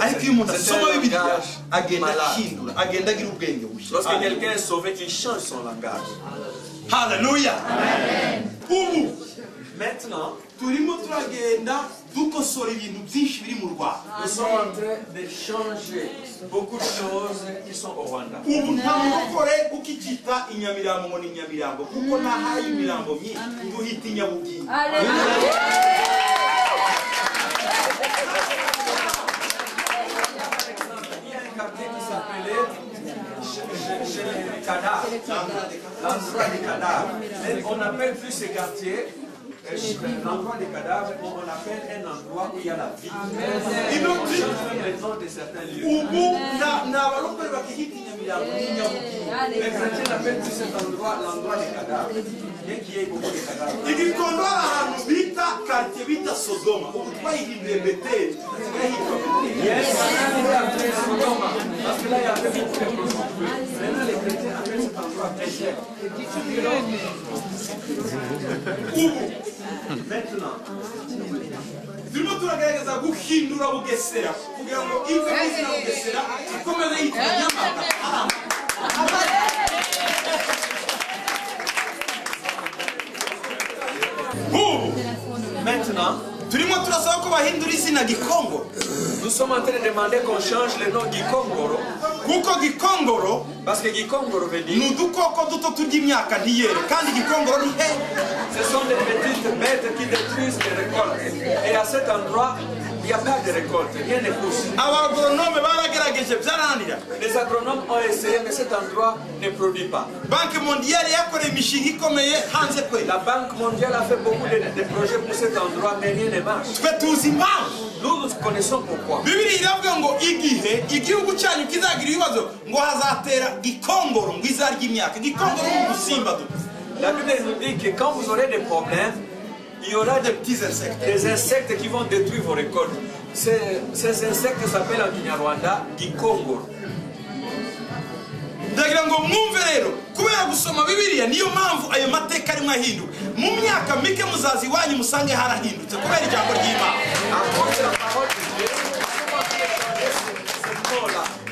ariko iyo umuntu asoma Bibiliya agenda ahindura, agenda agira ubwenge bushya. Lorsque quelqu'un est sauvé, qu'il change son langage. Hallelujah. Ubu Maintenant, turimo turagenda dukosora ibintu byinshi biri mu Rwanda. nous sommes en train de changer beaucoup de choses qui sont au Rwanda. Ubu nta mukore ukikita inyamirambo ngo ni inyamirambo kuko nahaye imirambo myinshi duhita inyabubwira. L'endroit des cadavres. Mais on n'appelle plus ces quartiers l'endroit des cadavres, on appelle un endroit où il y a la vie. Ils ont dit les noms de certains lieux. Les chrétiens appellent plus cet endroit l'endroit des cadavres. Bien qu'il y ait beaucoup de cadavres. Yes, parce que là il y avait beaucoup de prostituées. Maintenant les chrétiens appellent cet endroit péché. Maintenant, turimo turagerageza guhindura Bugesera kugira ngo ive izina Bugesera ikomeze yitwa Nyamata. maintenant, turimo turasaba ko bahindura izina Gikongoro. Nous sommes en train de demander qu'on change le nom Gikongoro. Kuko Gikongoro Parce que Gikongoro veut dire n'udukoko duto turya imyaka ntiyere kandi Gikongoro ni he. ce sont des petites bêtes qui détruisent les récoltes. Et à cet endroit, il n'y a pas de récolte, rien ne pousse. Abagronome baragerageje byarananira. Les agronomes ont essayé, mais cet endroit ne produit pas. Banki mondiale yakoreye imishinga ikomeye hanze kwe. La Banque mondiale a fait beaucoup de projets pour cet endroit, mais rien ne marche. Twe tuzi impamvu. Nous connaissons pourquoi. Bibiliya iravuga ngo igihe igihugu cyanyu kizagira ibibazo ngo hazatera Gikongoro ngo izarya imyaka. Gikongoro ni udusimba duto. La Bible nous dit que quand vous aurez des problèmes, il y aura des petits insectes. Des insectes qui vont détruire vos récoltes. Ces insectes s'appellent en Kinyarwanda Gikongoro. Ndagira ngo mwumve rero kubera gusoma Bibiliya niyo mpamvu ayo mateka arimo ahinduka. Mu myaka mike muzazi wanyu musange harahindutse kubera ijambo ry'Imana.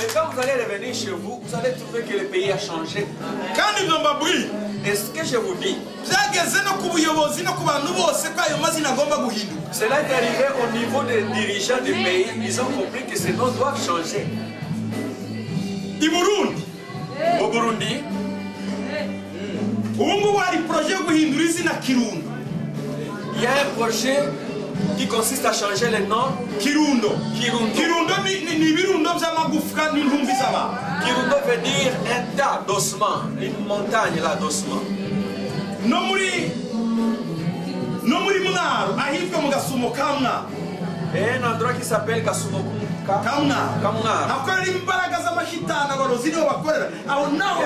Et quand vous allez revenir chez vous, vous allez trouver que le pays a changé. Kandi ndambabwira Et ce que je vous dis, byageze no ku buyobozi no ku bantu bose ko ayo mazina agomba guhinduka. cela est arrivé au niveau des dirigeants du pays. Ils ont compris que ces noms doivent changer. I Burundi Au Burundi, ubu ngubu hari projet yo guhindura izina Kirundo. il y a un projet qui consiste à changer le nom Kirundo. Kirundo. Kirundo ni ibirundo by'amagufwa n'intumbi z'abantu. Kirundo veut dire un tas d'ossements, une montagne là d'ossements. No muri Mwaro ahitwa mu Gasumo ka Mwaro. Et un endroit qui s'appelle Kasumokuka. Kamuna. Hakorera imbaraga z'amashitani abarozi niho bakorera. Aho naho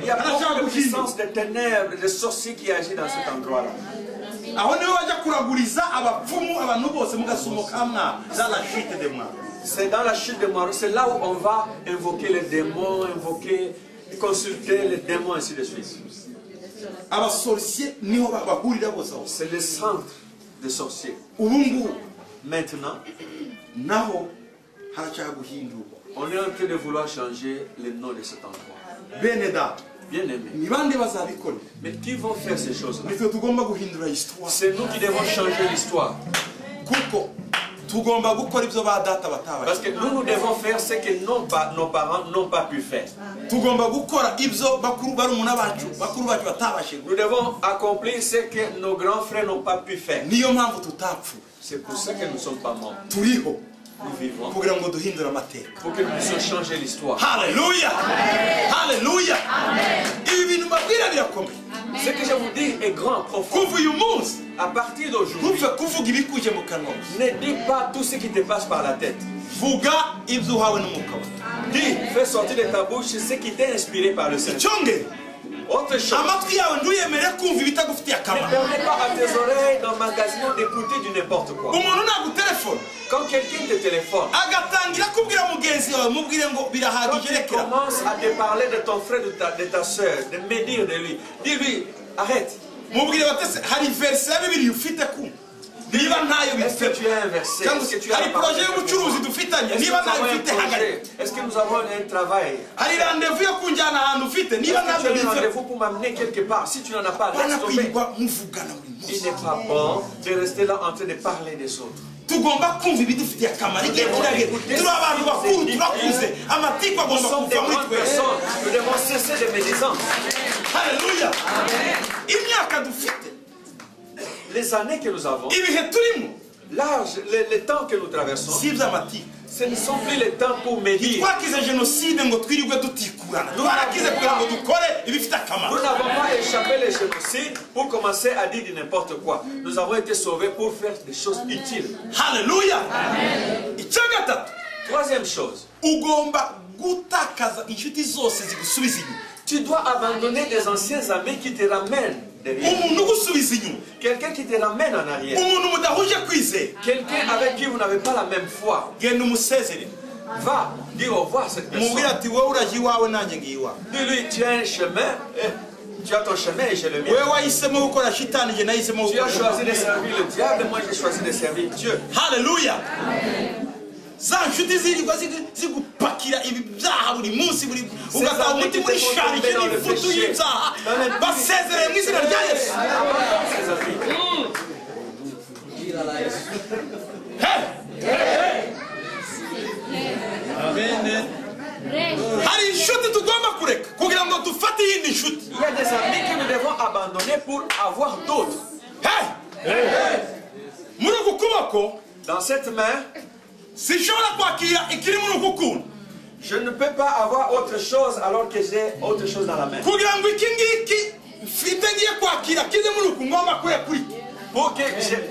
Il y a arashaka beaucoup de guhindura. puissance de ténèbres, de sorciers qui agissent dans cet endroit-là. Aho niho bajya kuraguriza abapfumu abantu bose mu Gasumo ka Mwaro. Dans la chute de Mwaro. C'est dans la chute de Mwaro, c'est là où on va invoquer les démons, consulter les démons, ainsi de suite. Abasorciers niho bahurira bose aho. C'est le centre des sorciers. Ubu ngubu Maintenant, naho harashaka guhindurwa. on est en train de vouloir changer le nom de cet endroit. Bene data Bien aimé. ni bande bazabikora. Mais qui vont faire ces choses-là? Nitwe tugomba guhindura histoire. C'est nous qui devons changer l'histoire. Kuko tugomba gukora ibyo ba data Parce batabaye. que nous devons faire ce que nos parents n'ont pas pu faire. Tugomba gukora ibyo bakuru barumuna bacu batabashe. Nous devons accomplir ce que nos grands frères n'ont pas pu faire. Niyo mpamvu tutapfu. C'est pour ça que nous ne sommes pas morts. Turiho Nous vivons kugira ngo duhindure amateka. pour que nous puissions changer l'histoire. Haleluya. Haleluya. Ibi bintu babwira birakomeye. Ce que je vous dis est grand, profond. Kuva uyu munsi À partir d'aujourd'hui, ntupfe kuvuga ibikuje mu kanwa. ne dis pas tout ce qui te passe par la tête. Vuga ibyo uhawe n'umwuka wawe. Dis, fais sortir de ta bouche ce qui t'est inspiré par le Seigneur. Cyongere Autre chose, amatwi yawe ntuyemere kumva ibitagufitiye ne akamaro. permets pas à tes oreilles d'emmagasiner d'écouter du n'importe quoi. Umuntu nagutelefone Quand quelqu'un te téléphone, agatangira kubwira mugenzi wawe mubwire ngo quand birahagije il rekera. commence à te parler de ton frère, de ta soeur, de me dire de lui, dis-lui, arrête. Mubwire batese hari verse ya Bibiliya ufite ku. niba ntayo Est-ce que bifite tu as un verset? Est-ce que tu as hari poroje y'ubucuruzi dufitanye niba ntayo bifite hagarika Est-ce que nous avons un travail? hari randevu yo kunjyana ahantu ufite niba Est-ce que ntabyo tu as un bifite rendez-vous pour m'amener quelque part? Si tu n'en as pas, bana laisse tomber. kwirirwa muvugana buri Il munsi n'est pas bon de rester là en train de parler des autres. tugomba kumva ibidufitiye akamaro igihe kiragera turi abantu bakuru turakuze amatiku Nous agomba sommes des kuva muri grandes twese personnes. Nous devons cesser de médisants. haleluya imyaka dufite Les années que nous avons, ibihe turimo l'âge, les temps que nous traversons, si iby'amatiku ce ne sont plus les temps pour médire. twakize jenoside ngo twirirwe dutikurana twarakize kugira ngo dukore ibifite akamaro Nous n'avons pas échappé les génocides pour commencer à dire du n'importe quoi. Nous avons été sauvés pour faire des choses utiles. haleluya icya gatatu Troisième chose, ugomba gutakaza inshuti zose zigusubiza inyuma tu dois abandonner des anciens amis qui te ramènent derrière. umuntu ugusubiza inyuma Quelqu'un qui te ramène en arrière. umuntu mudahuje kwizera Quelqu'un avec qui vous n'avez pas la même foi. genda umusezerere Va dire au revoir à cette umubwire personne. ati wowe urajya iwawe nanjye ngiye iwawe Dis-lui, tu as un chemin, tu as ton chemin et j'ai le mien. wewe wahisemo gukora shitani njye nahisemo Tu as gukora choisi de servir le diable, moi j'ai choisi de servir Dieu. haleluya za nshuti zirirwa zigupakira ibi byaha buri munsi buri ugataha umutima urisharije n'ifutu y'ibyaha basezereye mu izina rya yesu Ses amis. hari inshuti tugomba kureka kugira ngo dufate iyindi nshuti Il y a des amis que nous devons abandonner pour avoir d'autres. muri uku kuboko Dans cette main, sinshobora kwakira ikiri muri uku kuntu je ne peux pas avoir autre chose alors que j'ai autre chose dans la main. kugira ngo iki ngiki mfite ngiye kwakira kize muri uku ngomba kuri Pour que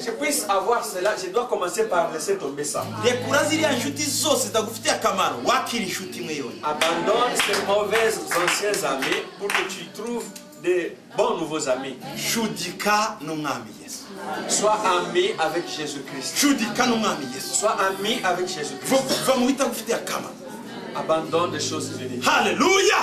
je puisse avoir cela, je dois commencer par laisser tomber ça. rekura ziriya nshuti zose zitagufitiye akamaro wakira inshuti imwe yonyine Abandonne ces mauvais anciens amis pour que tu trouves des bons nouveaux amis. shudika n'umwami yesu Sois ami avec Jésus-Christ. shudika n'umwami yesu Sois ami avec Jésus-Christ. va mu bitagufitiye akamaro Abandonne des choses inutiles. haleluya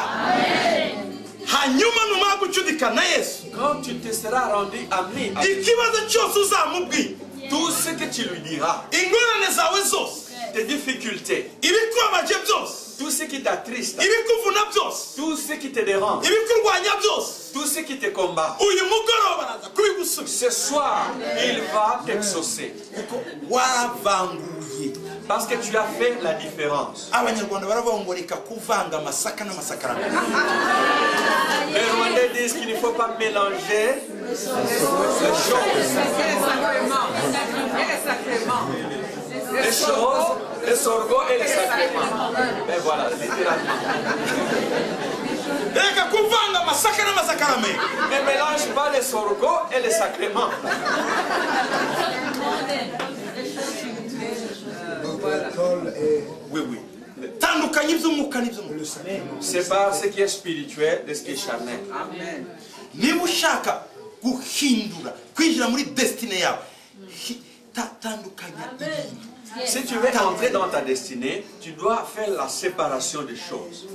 hanyuma numara gucudika na yesu Quand tu te seras rendu ami avec ikibazo cyose uzamubwira tout ce que tu lui diras, ingorane zawe zose tes difficultés, ibikubabaje byose tout ce qui t'attriste, ibikuvuna byose tout ce qui te dérange, ibikurwanya byose tout ce qui te combat. uyu mugoroba araza kubigusubiza Ce soir, il va t'exaucer. kuko waravanguye Parce que tu as fait la différence. abanyarwanda baravuga ngo reka kuvanga amasaka n'amasakaramentu Les Rwandais disent qu'il ne faut pas mélanger les choses. Les sorgho et les sacrements. Mais voilà, littéralement. reka kuvanga amasaka n'amasakaramentu Ne mélange pas les sorgho et les sacrements. Oui, oui. tandukanya iby'umwuka n'iby'umubiri Sépare ce qui est spirituel de ce qui est charnel. niba ushaka guhindura kwinjira muri desitine yawe tandukanya ibintu Si tu veux entrer dans ta destinée, tu dois faire la séparation des choses.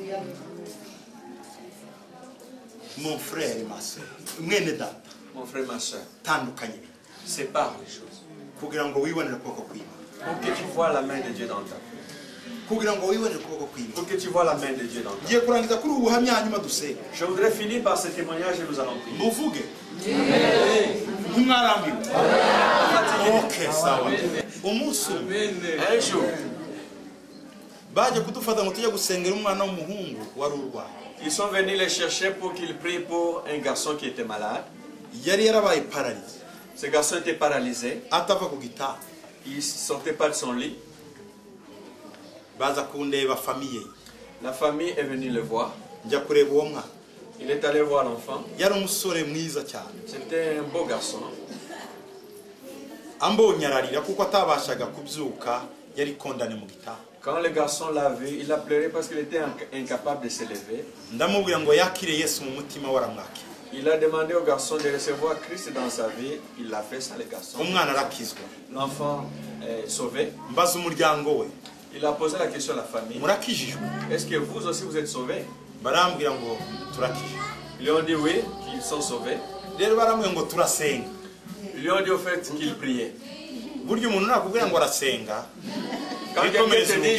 mon frère ma soeur mwene data Mon frère, ma soeur, tandukanya ibintu sépare les choses. kugira ngo wibonere ukuboko kw'Imana Pour que tu vois la main de Dieu dans ta vie. kugira ngo wibonere ukuboko kw'Imana Pour que tu vois la main de Dieu dans ta vie. ngiye kurangiza kuri ubu buhamya hanyuma dusenge Je voudrais finir par ce témoignage et nous allons prier. muvuge ntimwarambiwe okay sawa umunsi umwe Un jour, baje kudufata ngo tujye gusengera umwana w'umuhungu wari urwaye ils sont venus les chercher pour qu'ils prient pour un garçon qui était malade. yari yarabaye pararize Ce garçon était paralysé. atava ku gitanda Il ne sortait pas de son lit. baza kundeba famiye ye La famille est venue le voir. njya kureba uwo mwana Il est allé voir l'enfant. yari umusore mwiza cyane C'était un beau garçon. ambonye ararira kuko atabashaga kubyuka yari kondane mu gitanda Quand le garçon l'a vu, il a pleuré parce qu'il était incapable de se lever. ndamubwira ngo yakire yesu mu mutima waramwakira Il a demandé au garçon de recevoir Christ dans sa vie. Il l'a fait, ça, le garçon. umwana arakizwa L'enfant est sauvé. mbaza umuryango we Il a posé la question à la famille. murakijijwe Est-ce que vous aussi vous êtes sauvés? barambwira ngo turakijijwe Ils lui ont dit oui, qu'ils sont sauvés. rero barambwira ngo turasenga Ils lui ont dit au fait qu'ils priaient. burya umuntu nakubwira ngo arasenga Quand quelqu'un te dit,